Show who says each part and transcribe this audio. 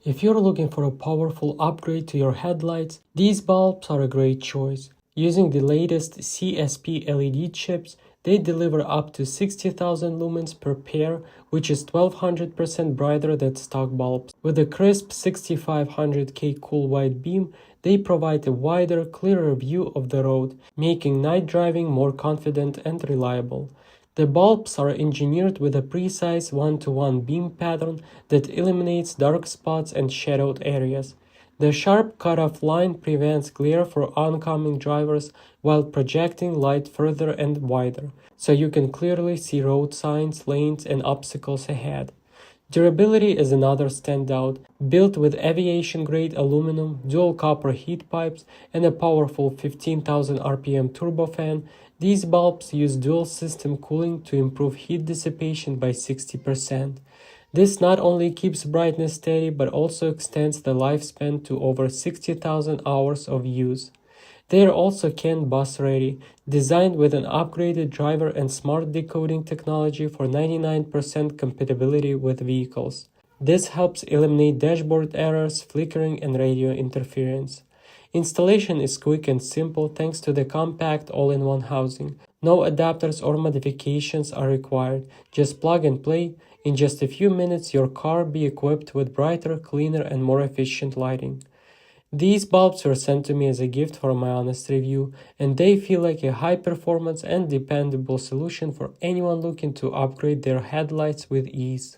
Speaker 1: If you're looking for a powerful upgrade to your headlights, these bulbs are a great choice. Using the latest CSP LED chips, they deliver up to 60,000 lumens per pair, which is 1200% brighter than stock bulbs. With a crisp 6500K cool white beam, they provide a wider, clearer view of the road, making night driving more confident and reliable. The bulbs are engineered with a precise one-to-one beam pattern that eliminates dark spots and shadowed areas. The sharp cutoff line prevents glare for oncoming drivers while projecting light further and wider, so you can clearly see road signs, lanes, and obstacles ahead. Durability is another standout. Built with aviation-grade aluminum, dual copper heat pipes, and a powerful 15,000 RPM turbofan, these bulbs use dual-system cooling to improve heat dissipation by 60%. This not only keeps brightness steady but also extends the lifespan to over 60,000 hours of use. They are also CAN bus ready, designed with an upgraded driver and smart decoding technology for 99% compatibility with vehicles. This helps eliminate dashboard errors, flickering, and radio interference. Installation is quick and simple thanks to the compact all-in-one housing. No adapters or modifications are required, just plug and play. In just a few minutes, your car will be equipped with brighter, cleaner, and more efficient lighting. These bulbs were sent to me as a gift for my honest review, and they feel like a high-performance and dependable solution for anyone looking to upgrade their headlights with ease.